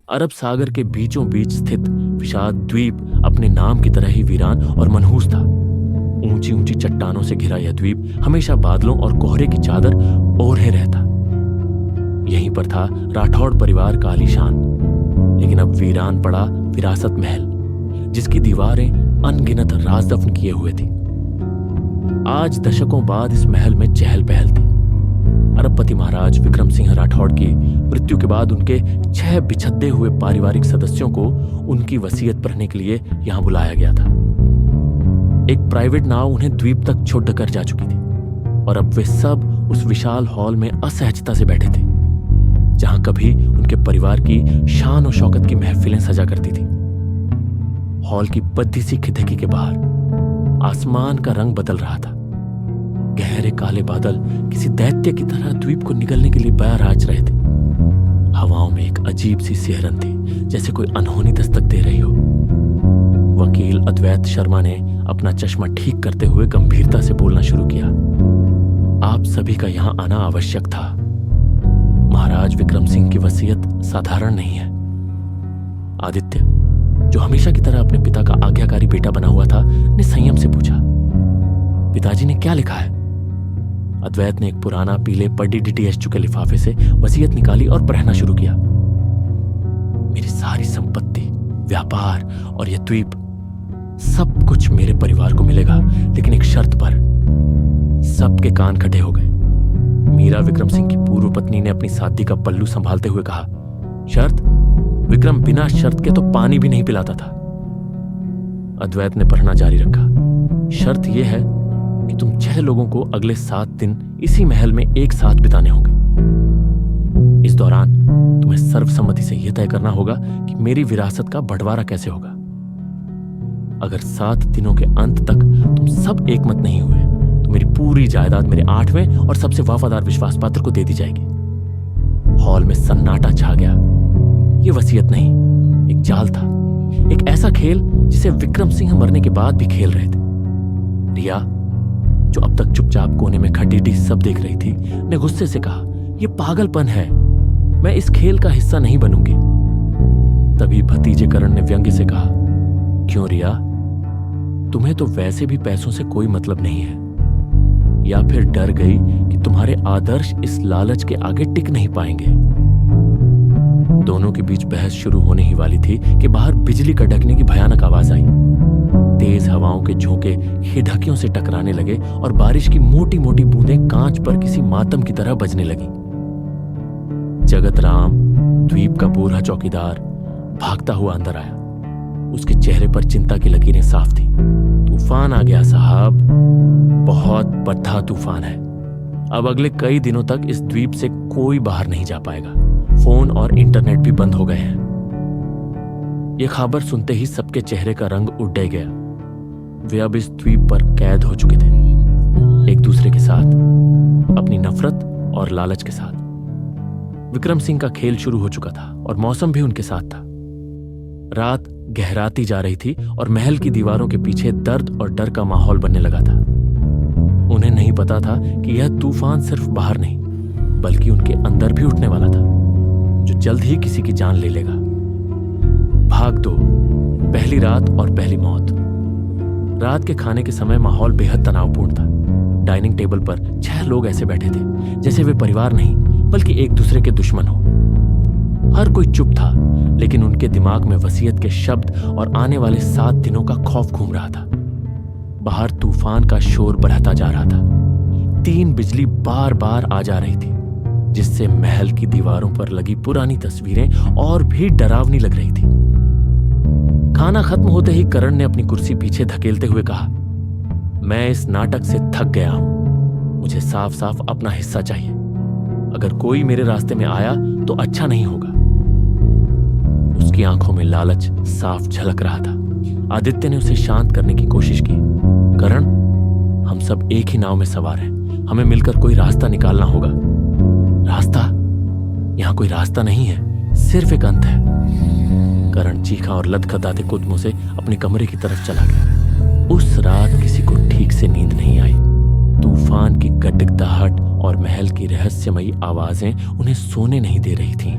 अरब सागर के बीचों बीच स्थित विशाल द्वीप अपने नाम की तरह ही वीरान और मनहूस था। ऊंची ऊंची चट्टानों से घिरा यह द्वीप हमेशा बादलों और कोहरे की चादर ओढ़े रहता। यहीं पर था राठौड़ परिवार का आलीशान, लेकिन अब वीरान पड़ा विरासत महल, जिसकी दीवारें अनगिनत राज दफन किए हुए थी। आज दशकों बाद इस महल में चहल पहल थी। अरबपति महाराज विक्रम सिंह राठौड़ की मृत्यु के बाद उनके 6 बिछड़े हुए पारिवारिक सदस्यों को उनकी वसीयत पढ़ने के लिए यहां बुलाया गया था। एक प्राइवेट नाव उन्हें द्वीप तक छोड़कर जा चुकी थी और अब वे सब उस विशाल हॉल में असहजता से बैठे थे, जहां कभी उनके परिवार की शान और शौकत की महफिलें सजा करती थी। हॉल की बद्दी सी खिड़की के बाहर आसमान का रंग बदल रहा था। गहरे काले बादल किसी दैत्य की तरह द्वीप को निगलने के लिए बैर आच रहे थे। हवाओं में एक अजीब सी सिहरन थी, जैसे कोई अनहोनी दस्तक दे रही हो। वकील अद्वैत शर्मा ने अपना चश्मा ठीक करते हुए गंभीरता से बोलना शुरू किया। आप सभी का यहां आना आवश्यक था। महाराज विक्रम सिंह की वसीयत साधारण नहीं है। आदित्य, जो हमेशा की तरह अपने पिता का आज्ञाकारी बेटा बना हुआ था, ने संयम से पूछा, पिताजी ने क्या लिखा है? अद्वैत ने एक पुराना पीले पड्डी डीटीएच चुके लिफाफे से वसीयत निकाली और पढ़ना शुरू किया। मेरी सारी संपत्ति, व्यापार और यह द्वीप, सब कुछ मेरे परिवार को मिलेगा, लेकिन एक शर्त पर। सबके कान खड़े हो गए। मीरा विक्रम सिंह की पूर्व पत्नी ने अपनी शादी का पल्लू संभालते हुए कहा, शर्त? विक्रम बिना शर्त के तो पानी भी नहीं पिलाता था। अद्वैत ने पढ़ना जारी रखा। शर्त यह है कि तुम 6 लोगों को अगले 7 दिन इसी महल में एक साथ बिताने होंगे। इस दौरान तुम्हें सर्वसम्मति से यह तय करना होगा कि मेरी विरासत का बंटवारा कैसे होगा। अगर 7 दिनों के अंत तक तुम सब एकमत नहीं हुए तो मेरी पूरी जायदाद मेरे 8वें और सबसे वफादार विश्वास पात्र को दे दी जाएगी। हॉल में सन्नाटा छा गया। यह वसीयत नहीं, एक जाल था, एक ऐसा खेल जिसे विक्रम सिंह मरने के बाद भी खेल रहे थे। रिया, जो अब तक चुपचाप कोने में खटीटी सब देख रही थी, ने गुस्से से कहा, यह पागलपन है, मैं इस खेल का हिस्सा नहीं बनूंगी। तभी भतीजे करण ने व्यंग्य से कहा, क्यों रिया, तुम्हें तो वैसे भी पैसों से कोई मतलब नहीं है, या फिर डर गई कि तुम्हारे आदर्श इस लालच के आगे टिक नहीं पाएंगे। दोनों के बीच बहस शुरू होने ही वाली थी कि बाहर बिजली कड़कने की भयानक आवाज आई। तेज हवाओं के झोंके हिडकियों से टकराने लगे और बारिश की मोटी मोटी बूंदें कांच पर किसी मातम की तरह बजने लगी। जगत राम, द्वीप का बूढ़ा चौकीदार, भागता हुआ अंदर आया। उसके चेहरे पर चिंता की लकीरें साफ थी। तूफान आ गया साहब, बहुत बड़ा तूफान है। अब अगले कई दिनों तक इस द्वीप से कोई बाहर नहीं जा पाएगा। फोन और इंटरनेट भी बंद हो गए हैं। यह खबर सुनते ही सबके चेहरे का रंग उड़ गया। वे अब इस द्वीप पर कैद हो चुके थे, एक दूसरे के साथ, अपनी नफरत और लालच के साथ। विक्रम सिंह का खेल शुरू हो चुका था और मौसम भी उनके साथ था। रात गहराती जा रही थी और महल की दीवारों के पीछे दर्द और डर का माहौल बनने लगा था। उन्हें नहीं पता था कि यह तूफान सिर्फ बाहर नहीं, बल्कि उनके अंदर भी उठने वाला था, जो जल्द ही किसी की जान ले लेगा। भाग 2, पहली रात और पहली मौत। रात के खाने के समय माहौल बेहद तनावपूर्ण था। डाइनिंग टेबल पर 6 लोग ऐसे बैठे थे जैसे वे परिवार नहीं, बल्कि एक दूसरे के दुश्मन हो। हर कोई चुप था, लेकिन उनके दिमाग में वसीयत के शब्द और आने वाले 7 दिनों का खौफ घूम रहा था। बाहर तूफान का शोर बढ़ता जा रहा था। 3 बिजली बार बार आ जा रही थी, जिससे महल की दीवारों पर लगी पुरानी तस्वीरें और भी डरावनी लग रही थी। खाना खत्म होते ही करण ने अपनी कुर्सी पीछे धकेलते हुए कहा, मैं इस नाटक से थक गया हूं। मुझे साफ साफ अपना हिस्सा चाहिए। अगर कोई मेरे रास्ते में आया तो अच्छा नहीं होगा। उसकी आंखों में लालच साफ झलक रहा था। आदित्य ने उसे शांत करने की कोशिश की। करण, हम सब एक ही नाव में सवार हैं। हमें मिलकर कोई रास्ता निकालना होगा। रास्ता? यहां कोई रास्ता नहीं है, सिर्फ एक अंत है। करण चीखा और लदखदाते कदमों से अपने कमरे की तरफ चला गया। उस रात किसी को ठीक से नींद नहीं आई। तूफान की गड़गड़ाहट और महल की रहस्यमयी आवाजें उन्हें सोने नहीं दे रही थीं।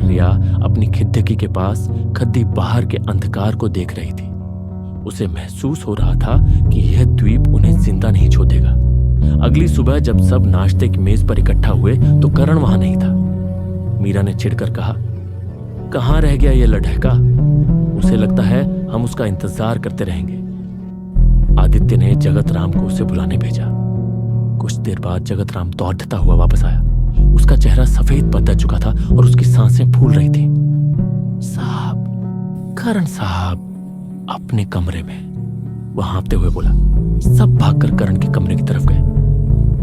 रिया अपनी खिड़की के पास खद्दी बाहर के अंधकार को देख रही थी। उसे महसूस हो रहा था कि यह द्वीप उन्हें जिंदा नहीं छोड़ेगा। अगली सुबह जब सब नाश्ते की मेज पर इकट्ठा हुए तो करण वहां नहीं था। मीरा ने चिढ़कर कहा, कहाँ रह गया ये लड़का? उसे लगता है हम उसका इंतजार करते रहेंगे। आदित्य ने जगत राम को उसे बुलाने भेजा। कुछ देर बाद जगत राम दौड़ता हुआ वापस आया। उसका चेहरा सफेद बदल चुका था और उसकी सांसें फूल रही थी। साहब, करण साहब, अपने कमरे में, वह हाँफते हुए बोला। सब भागकर करण के कमरे की तरफ गए।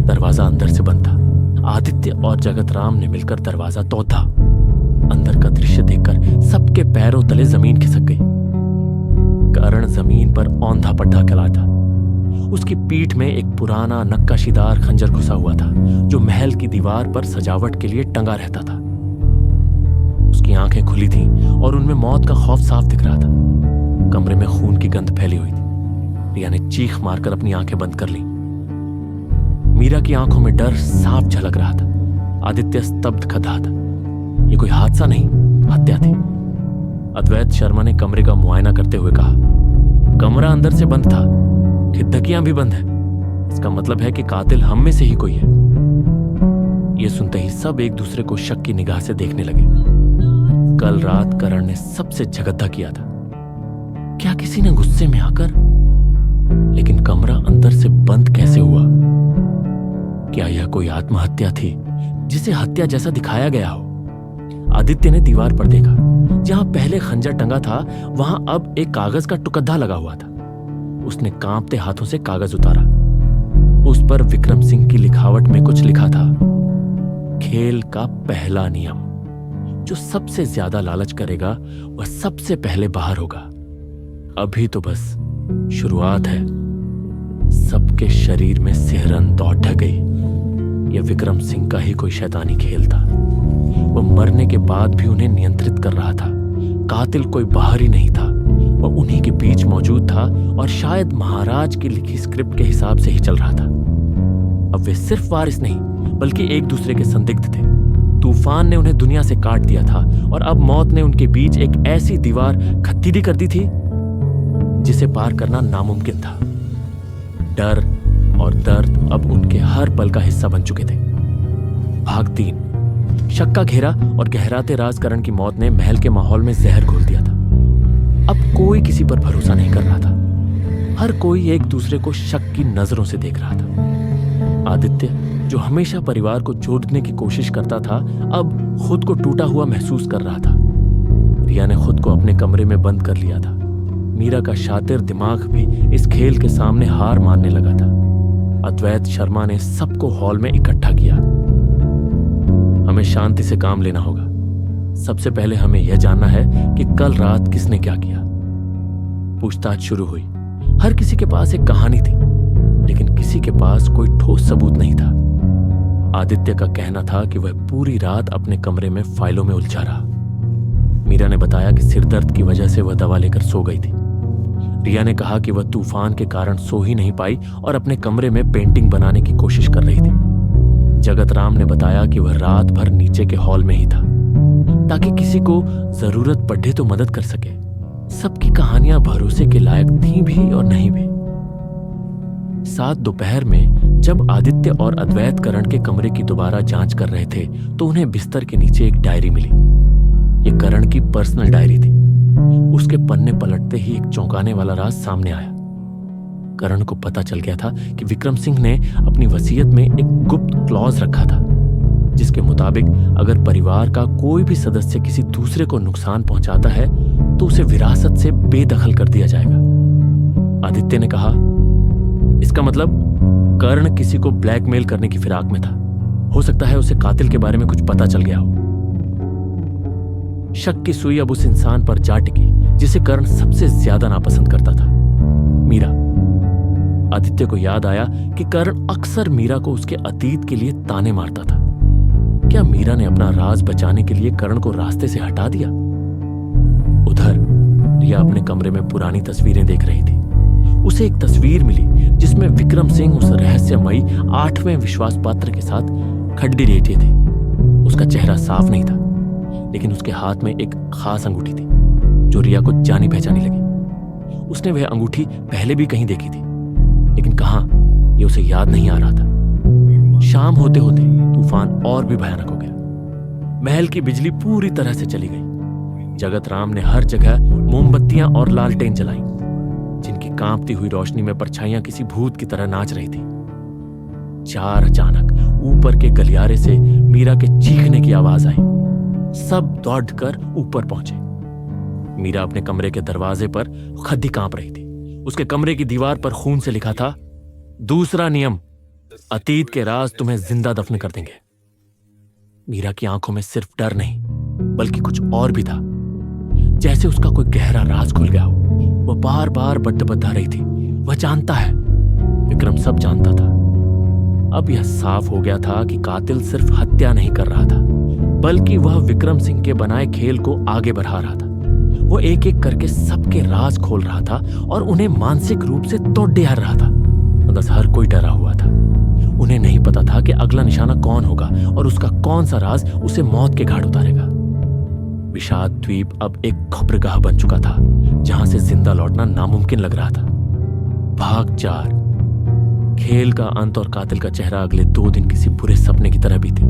दरवाजा अंदर से बंद था। आदित्य और जगत राम ने मिलकर दरवाजा तोड़ा। अंदर का दृश्य देखकर सबके पैरों तले जमीन खिसक गई। करण जमीन पर औंधा पड़ा खड़ा था। उसकी पीठ में एक पुराना नक्काशीदार खंजर घुसा हुआ था जो महल की दीवार पर सजावट के लिए टंगा रहता था। उसकी आंखें खुली थीं और उनमें मौत का खौफ साफ दिख रहा था। कमरे में खून की गंध फैली हुई थी। रिया ने चीख मारकर अपनी आंखें बंद कर ली। मीरा की आंखों में डर साफ झलक रहा था। आदित्य स्तब्ध खड़ा था। ये कोई हादसा नहीं, हत्या थी। अद्वैत शर्मा ने कमरे का मुआयना करते हुए कहा, कमरा अंदर से बंद था, खिड़कियां भी बंद है। इसका मतलब है कि कातिल हम में से ही कोई है। यह सुनते ही सब एक दूसरे को शक की निगाह से देखने लगे। कल रात करण ने सबसे झगड़ा किया था। क्या किसी ने गुस्से में आकर? लेकिन कमरा अंदर से बंद कैसे हुआ? क्या यह कोई आत्महत्या थी जिसे हत्या जैसा दिखाया गया हो? आदित्य ने दीवार पर देखा। जहां पहले खंजर टंगा था वहां अब एक कागज का टुकड़ा लगा हुआ था। उसने कांपते हाथों से कागज उतारा। उस पर विक्रम सिंह की लिखावट में कुछ लिखा था, खेल का पहला नियम, जो सबसे ज्यादा लालच करेगा वह सबसे पहले बाहर होगा। अभी तो बस शुरुआत है। सबके शरीर में सिहरन दौड़ गई। यह विक्रम सिंह का ही कोई शैतानी खेल था। वह मरने के बाद भी उन्हें नियंत्रित कर रहा था। कातिल कोई बाहर ही नहीं था, वह उन्हीं के बीच मौजूद था और शायद महाराज की लिखी स्क्रिप्ट के हिसाब से ही चल रहा था। अब वे सिर्फ वारिस नहीं बल्कि एक दूसरे के संदिग्ध थे। तूफान ने उन्हें दुनिया से काट दिया था और अब मौत ने उनके बीच एक ऐसी दीवार खतीरी कर दी थी जिसे पार करना नामुमकिन था। डर और दर्द अब उनके हर पल का हिस्सा बन चुके थे। भाग 3। शक का घेरा और गहराते राज करण की मौत ने महल के माहौल में जहर घोल दिया था। अब कोई किसी पर भरोसा नहीं कर रहा था। हर कोई एक दूसरे को शक की नजरों से देख रहा था। आदित्य, जो हमेशा परिवार को जोड़ने की कोशिश करता था, अब खुद को टूटा हुआ महसूस कर रहा था। रिया ने खुद को अपने कमरे में बंद कर लिया था। मीरा का शातिर दिमाग भी इस खेल के सामने हार मानने लगा था। अद्वैत शर्मा ने सबको हॉल में इकट्ठा किया। हमें शांति से काम लेना होगा। सबसे पहले हमें यह जानना है कि कल रात किसने क्या किया। पूछताछ शुरू हुई। हर किसी के पास एक कहानी थी, लेकिन किसी के पास कोई ठोस सबूत नहीं था। आदित्य का कहना था कि वह पूरी रात अपने कमरे में फाइलों में उलझा रहा। मीरा ने बताया कि सिरदर्द की वजह से वह दवा लेकर सो गई थी। रिया ने कहा कि वह तूफान के कारण सो ही नहीं पाई और अपने कमरे में पेंटिंग बनाने की कोशिश कर रही थी। जगत राम ने बताया कि वह रात भर नीचे के हॉल में ही था ताकि किसी को जरूरत पड़े तो मदद कर सके। सबकी कहानियां भरोसे के लायक थीं भी और नहीं भी। 7 दोपहर में जब आदित्य और अद्वैत करण के कमरे की दोबारा जांच कर रहे थे तो उन्हें बिस्तर के नीचे एक डायरी मिली। यह करण की पर्सनल डायरी थी। उसके पन्ने पलटते ही एक चौंकाने वाला राज सामने आया। करण को पता चल गया था कि विक्रम सिंह ने अपनी वसीयत में एक गुप्त क्लॉज रखा था जिसके मुताबिक अगर परिवार का कोई भी सदस्य किसी दूसरे को नुकसान पहुंचाता है तो उसे विरासत से बेदखल कर दिया जाएगा। आदित्य ने कहा, इसका मतलब कर्ण किसी को ब्लैकमेल करने की फिराक में था। हो सकता है उसे कातिल के बारे में कुछ पता चल गया हो। शक की सुई अब उस इंसान पर जा टिकी जिसे कर्ण सबसे ज्यादा नापसंद करता था, मीरा। आदित्य को याद आया कि कर्ण अक्सर मीरा को उसके अतीत के लिए ताने मारता था। क्या मीरा ने अपना राज बचाने के लिए कर्ण को रास्ते से हटा दिया? उधर रिया अपने कमरे में पुरानी तस्वीरें देख रही थी। उसे एक तस्वीर मिली जिसमें विक्रम सिंह उस रहस्यमयी 8वें विश्वास पात्र के साथ खड्डी लेटे थे। उसका चेहरा साफ नहीं था, लेकिन उसके हाथ में एक खास अंगूठी थी जो रिया को जानी पहचानी लगी। उसने वह अंगूठी पहले भी कहीं देखी थी, लेकिन कहां ये उसे याद नहीं आ रहा था। शाम होते होते तूफान और भी भयानक हो गया। महल की बिजली पूरी तरह से चली गई। जगत राम ने हर जगह मोमबत्तियां और लालटेन जलाई, जिनकी कांपती हुई रोशनी में परछाइयां किसी भूत की तरह नाच रही थी। चार अचानक ऊपर के गलियारे से मीरा के चीखने की आवाज आई। सब दौड़कर ऊपर पहुंचे। मीरा अपने कमरे के दरवाजे पर खद्दी कांप रही थी। उसके कमरे की दीवार पर खून से लिखा था, दूसरा नियम, अतीत के राज तुम्हें जिंदा दफन कर देंगे। मीरा की आंखों में सिर्फ डर नहीं बल्कि कुछ और भी था, जैसे उसका कोई गहरा राज खुल गया हो। वह बार बार बद्दबद्दा रही थी। वह जानता है, विक्रम सब जानता था। अब यह साफ हो गया था कि कातिल सिर्फ हत्या नहीं कर रहा था, बल्कि वह विक्रम सिंह के बनाए खेल को आगे बढ़ा रहा था। वो एक एक करके सबके राज खोल रहा था और उन्हें मानसिक रूप से तोड़ डिहार रहा था। बस हर कोई डरा हुआ था। उन्हें नहीं पता था कि अगला निशाना कौन होगा और उसका कौन सा राज उसे मौत के घाट उतारेगा। विषाद द्वीप अब एक खबरगाह बन चुका था, जहां से जिंदा लौटना नामुमकिन लग रहा था। भाग 4। खेल का अंत और कातिल का चेहरा अगले 2 दिन किसी बुरे सपने की तरह बीते।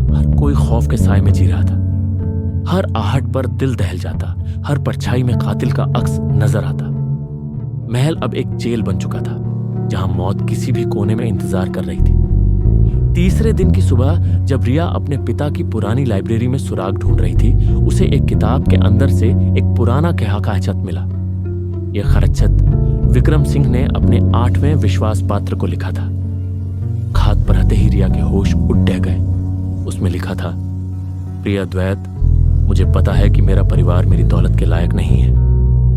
हर कोई खौफ के साए में जी रहा था। हर आहट पर दिल दहल जाता, हर परछाई में कातिल का अक्स नजर आता। महल अब एक जेल बन चुका था, जहां मौत किसी भी कोने में इंतजार कर रही थी। तीसरे दिन की सुबह जब रिया अपने पिता की पुरानी लाइब्रेरी में सुराग ढूंढ रही थी, उसे एक किताब के अंदर से एक पुराना कहाखत मिला। यह खरचत विक्रम सिंह ने अपने 8वें विश्वास पात्र को लिखा था। खात पर आते ही रिया के होश उड़ गए। उसमें लिखा था, प्रिय द्वैत, मुझे पता है कि मेरा परिवार मेरी दौलत के लायक नहीं है।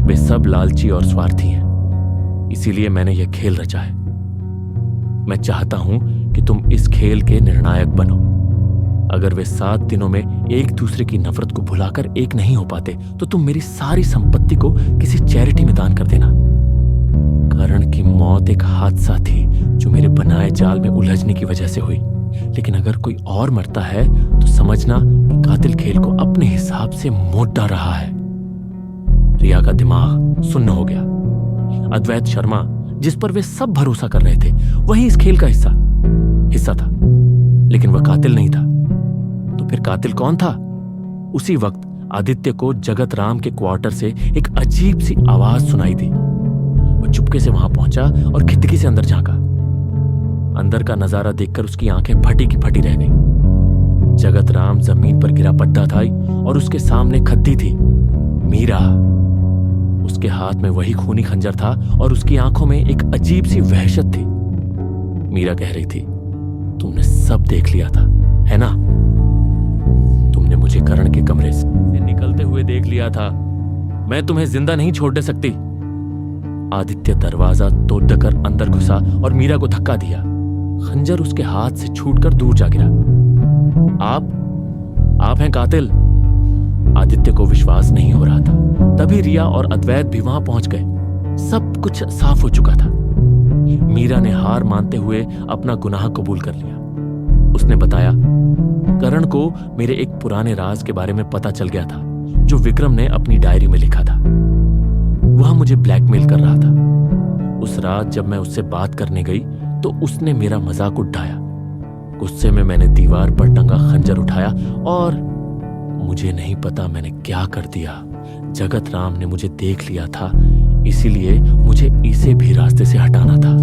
वे सब लालची और स्वार्थी हैं, इसीलिए मैंने यह खेल रचा है। मैं चाहता हूं कि तुम इस खेल के निर्णायक बनो। अगर वे 7 दिनों में एक दूसरे की नफरत को भुलाकर एक नहीं हो पाते, तो तुम मेरी सारी संपत्ति को किसी चैरिटी में दान कर देना। करण की मौत एक हादसा थी जो मेरे बनाए जाल में उलझने की वजह से हुई, लेकिन अगर कोई और मरता है तो समझना कि कातिल खेल को अपने हिसाब से मोड़ रहा है। रिया का दिमाग सुन्न हो गया। अद्वैत शर्मा, जिस पर वे सब भरोसा कर रहे थे, वही इस खेल का हिस्सा था, लेकिन वह कातिल नहीं था। तो फिर कातिल कौन था? उसी वक्त आदित्य को जगत राम के क्वार्टर से एक अजीब सी आवाज सुनाई दी। वह चुपके से वहां पहुंचा और खिड़की से अंदर झांका। अंदर का नजारा देखकर उसकी आंखें फटी की फटी रह गईं। जगत राम जमीन पर गिरा पड्डा था और उसके सामने खद्दी थी, मीरा। उसके हाथ में वही खूनी खंजर था और उसकी आंखों में एक अजीब सी वहशत थी। मीरा कह रही थी, तुमने सब देख लिया था, है ना? तुमने मुझे करण के कमरे से निकलते हुए देख लिया था। मैं तुम्हें जिंदा नहीं छोड़ सकती। आदित्य दरवाजा तोड़कर अंदर घुसा और मीरा को धक्का दिया। खंजर उसके हाथ से छूटकर दूर जा गिरा। आप हैं कातिल? आदित्य को विश्वास नहीं हो रहा था। तभी रिया और अद्वैत भी वहां पहुंच गए। सब कुछ साफ हो चुका था। मीरा ने हार मानते हुए अपना गुनाह कबूल कर लिया। उसने बताया, करण को मेरे एक पुराने राज के बारे में पता चल गया था जो विक्रम ने अपनी डायरी में लिखा था। वह मुझे ब्लैकमेल कर रहा था। उस रात जब मैं उससे बात करने गई तो उसने मेरा मजाक उड़ाया। गुस्से में मैंने दीवार पर टंगा खंजर उठाया और मुझे नहीं पता मैंने क्या कर दिया। जगत राम ने मुझे देख लिया था, इसीलिए मुझे इसे भी रास्ते से हटाना था।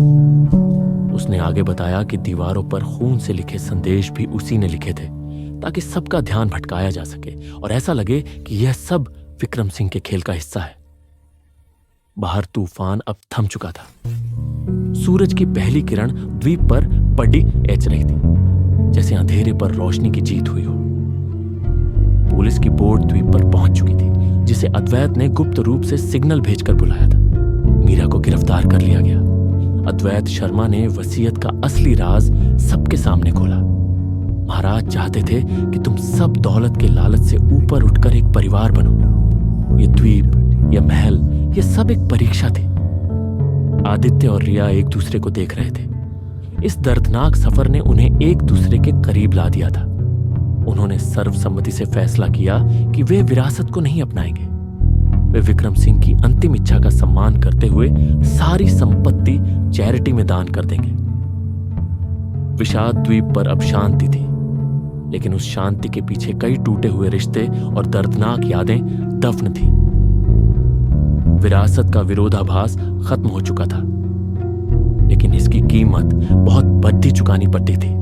उसने आगे बताया कि दीवारों पर खून से लिखे संदेश भी उसी ने लिखे थे, ताकि सबका ध्यान भटकाया जा सके और ऐसा लगे कि यह सब विक्रम सिंह के खेल का हिस्सा है। बाहर तूफान अब थम चुका था। सूरज की पहली किरण द्वीप पर पड़ी एच रही थी, जैसे अंधेरे पर रोशनी की जीत हुई हो। पुलिस की बोट द्वीप पर पहुंच चुकी थी, जिसे अद्वैत ने गुप्त रूप से सिग्नल भेजकर बुलाया था। मीरा को गिरफ्तार कर लिया गया। अद्वैत शर्मा ने वसीयत का असली राज सबके सामने खोला। महाराज चाहते थे कि तुम सब दौलत के लालच से ऊपर उठकर एक परिवार बनो। ये द्वीप, ये महल, ये सब एक परीक्षा थी। आदित्य और रिया एक दूसरे को देख रहे थे। इस दर्दनाक सफर ने उन्हें एक दूसरे के करीब ला दिया था। उन्होंने सर्वसम्मति से फैसला किया कि वे विरासत को नहीं अपनाएंगे। वे विक्रम सिंह की अंतिम इच्छा का सम्मान करते हुए सारी संपत्ति चैरिटी में दान कर देंगे। विषाद द्वीप पर अब शांति थी, लेकिन उस शांति के पीछे कई टूटे हुए रिश्ते और दर्दनाक यादें दफन थी। विरासत का विरोधाभास खत्म हो चुका था, लेकिन इसकी कीमत बहुत बढ़ती चुकानी पड़ती थी।